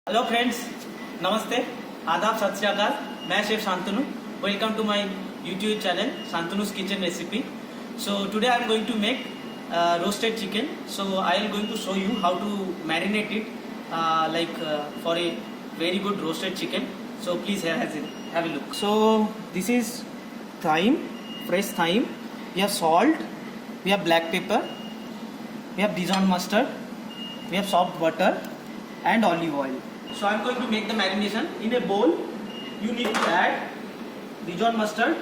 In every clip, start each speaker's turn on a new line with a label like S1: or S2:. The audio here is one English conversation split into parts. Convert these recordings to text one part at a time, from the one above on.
S1: Hello friends, नमस्ते, आदाब, सत श्री अकाल। मैं chef Shantanu. Welcome to my YouTube channel Shantanu's kitchen recipe. So today I am going to make roasted chicken. So I am going to show you how to marinate it for a very good roasted chicken. So please have a look. So this is thyme, fresh thyme. We have salt, we have black pepper, we have Dijon mustard, we have soft butter and olive oil. So I am going to make the marination. In a bowl you need to add Dijon mustard,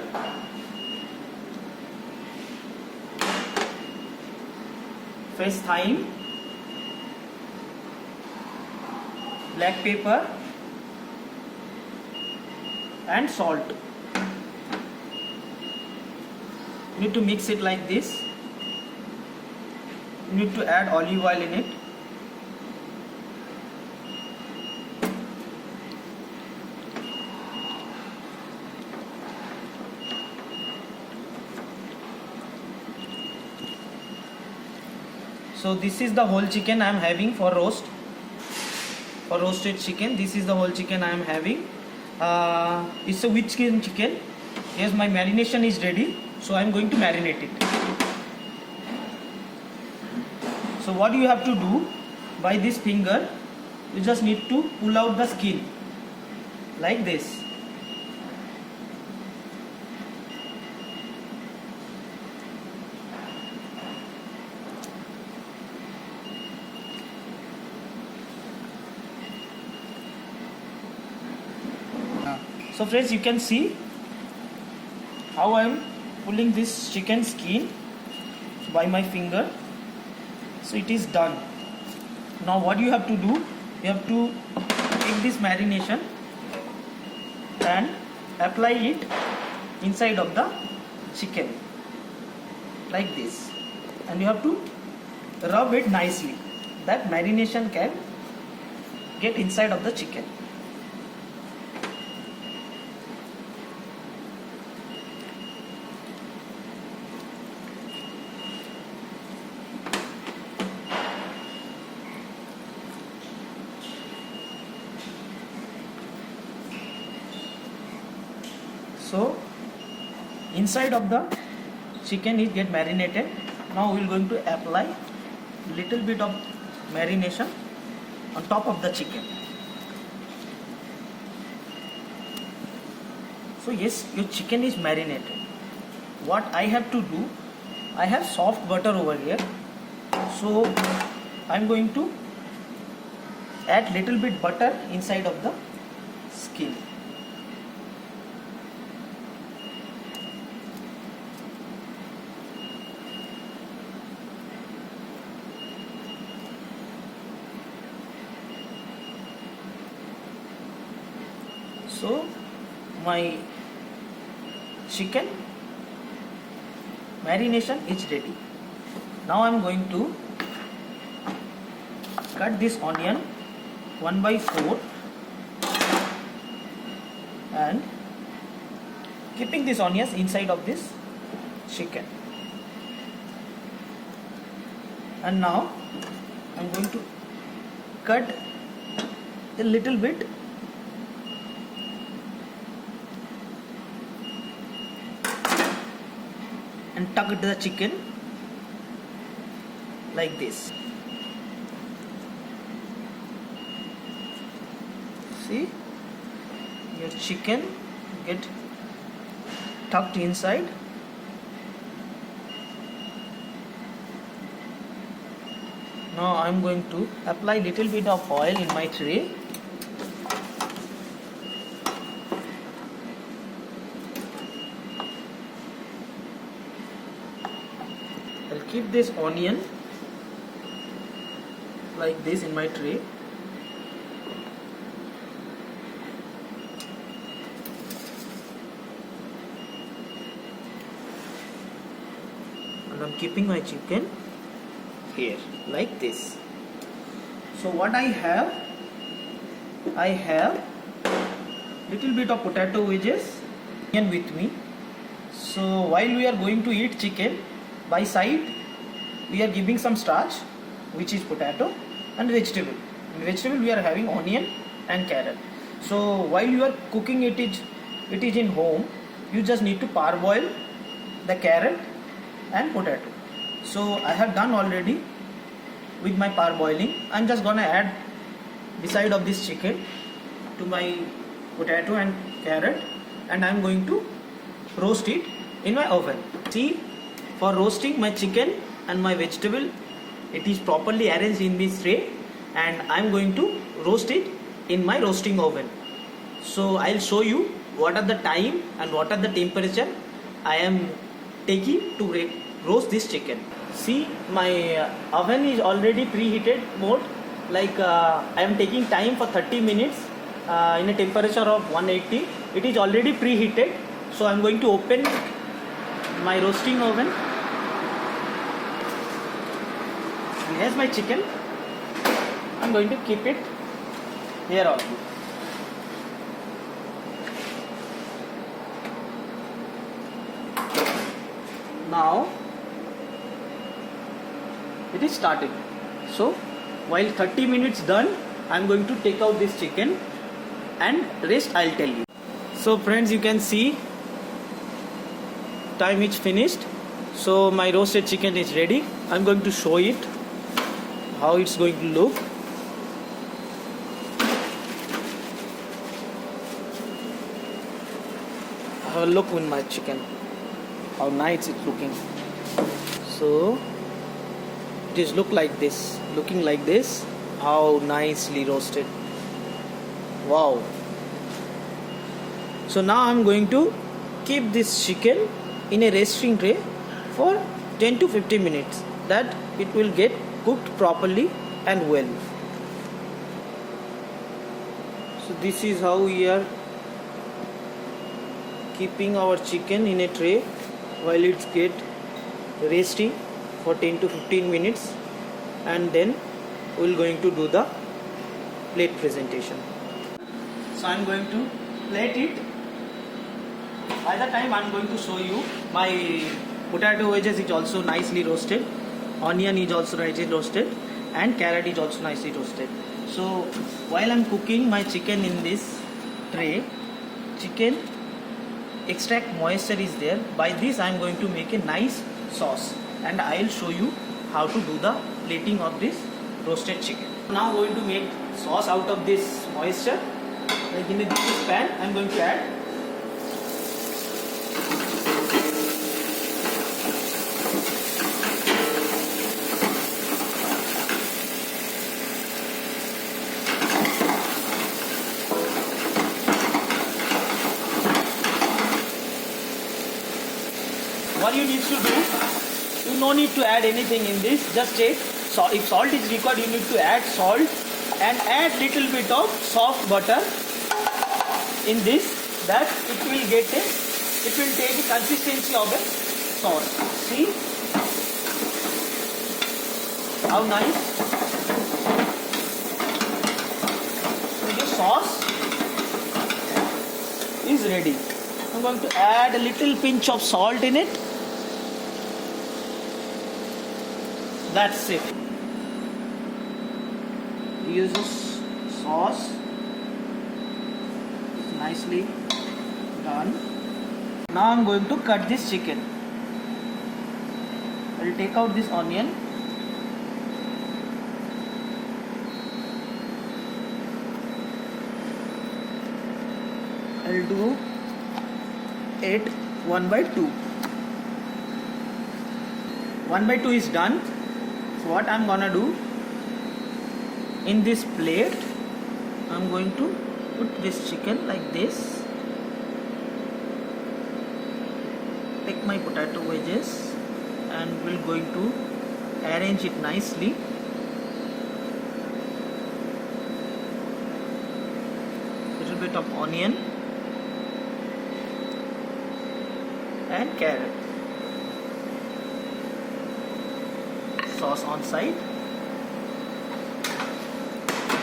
S1: fresh thyme, black pepper and salt. You need to mix it like this. You need to add olive oil in it. So this is the whole chicken I am having for roasted chicken. This is the whole chicken I am having. It's a with skin chicken. Yes, my marination is ready. So I am going to marinate it. So what you have to do, by this finger, you just need to pull out the skin like this. So friends, you can see how I am pulling this chicken skin by my finger. So it is done. Now what you have to do, you have to take this marination and apply it inside of the chicken like this, and you have to rub it nicely. That marination can get inside of the chicken. So inside of the chicken is get marinated. Now we are going to apply little bit of marination on top of the chicken. So yes, your chicken is marinated. What I have to do, I have soft butter over here. So I am going to add little bit butter inside of the skin. So my chicken marination is ready. Now I am going to cut this onion 1/4 and keeping these onions inside of this chicken. And now I am going to cut a little bit and tuck the chicken like this. See, your chicken get tucked inside. Now I am going to apply little bit of oil in my tray. I'll keep this onion like this in my tray. And I'm keeping my chicken here like this. So what I have little bit of potato wedges with me. So while we are going to eat chicken, by side we are giving some starch, which is potato, and vegetable. In vegetable we are having onion and carrot. So while you are cooking it is in home, you just need to parboil the carrot and potato. So I have done already with my parboiling. I'm just gonna add beside of this chicken to my potato and carrot, and I'm going to roast it in my oven. See, for roasting my chicken and my vegetable, it is properly arranged in this tray, and I'm going to roast it in my roasting oven. So I'll show you what are the time and what are the temperature I am taking to roast this chicken. See, my oven is already preheated mode. Like I am taking time for 30 minutes in a temperature of 180. It is already preheated. So I'm going to open my roasting oven. And here's my chicken. I'm going to keep it here also. Now it is started. So while 30 minutes done, I am going to take out this chicken, and rest I'll tell you. So friends, you can see time is finished. So my roasted chicken is ready. I'm going to show it how it's going to look. Have a look with my chicken, how nice it's looking. So it is looking like this, how nicely roasted. Wow. So now I'm going to keep this chicken in a resting tray for 10 to 15 minutes, that it will get cooked properly and well. So this is how we are keeping our chicken in a tray while it's get resting for 10 to 15 minutes, and then we're going to do the plate presentation. So I'm going to plate it. By the time I'm going to show you, my potato wedges is also nicely roasted, onion is also nicely roasted, and carrot is also nicely roasted. So while I'm cooking my chicken in this tray, chicken extract moisture is there. By this I'm going to make a nice sauce, and I'll show you how to do the plating of this roasted chicken. Now I'm going to make sauce out of this moisture. Like in this pan, I'm going to add what you need to do. You no need to add anything in this. Just take salt. If salt is required, you need to add salt, and add little bit of soft butter in this, that it will take the consistency of a sauce. See how nice. So the sauce is ready. I'm going to add a little pinch of salt in it. That's it. Use this sauce. It's nicely done. Now I'm going to cut this chicken. I'll take out this onion. I'll do it 1/2. 1/2 is done. So what I'm gonna do, in this plate I'm going to put this chicken like this. Take my potato wedges and we're going to arrange it nicely. Little bit of onion and carrot. Sauce on side.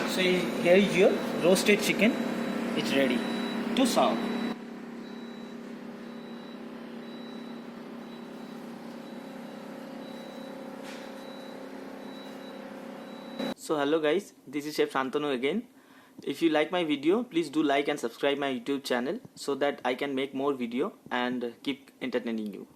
S1: So here is your roasted chicken. It's ready to serve. So hello guys, this is Chef Shantanu again. If you like my video, please do like and subscribe my YouTube channel so that I can make more video and keep entertaining you.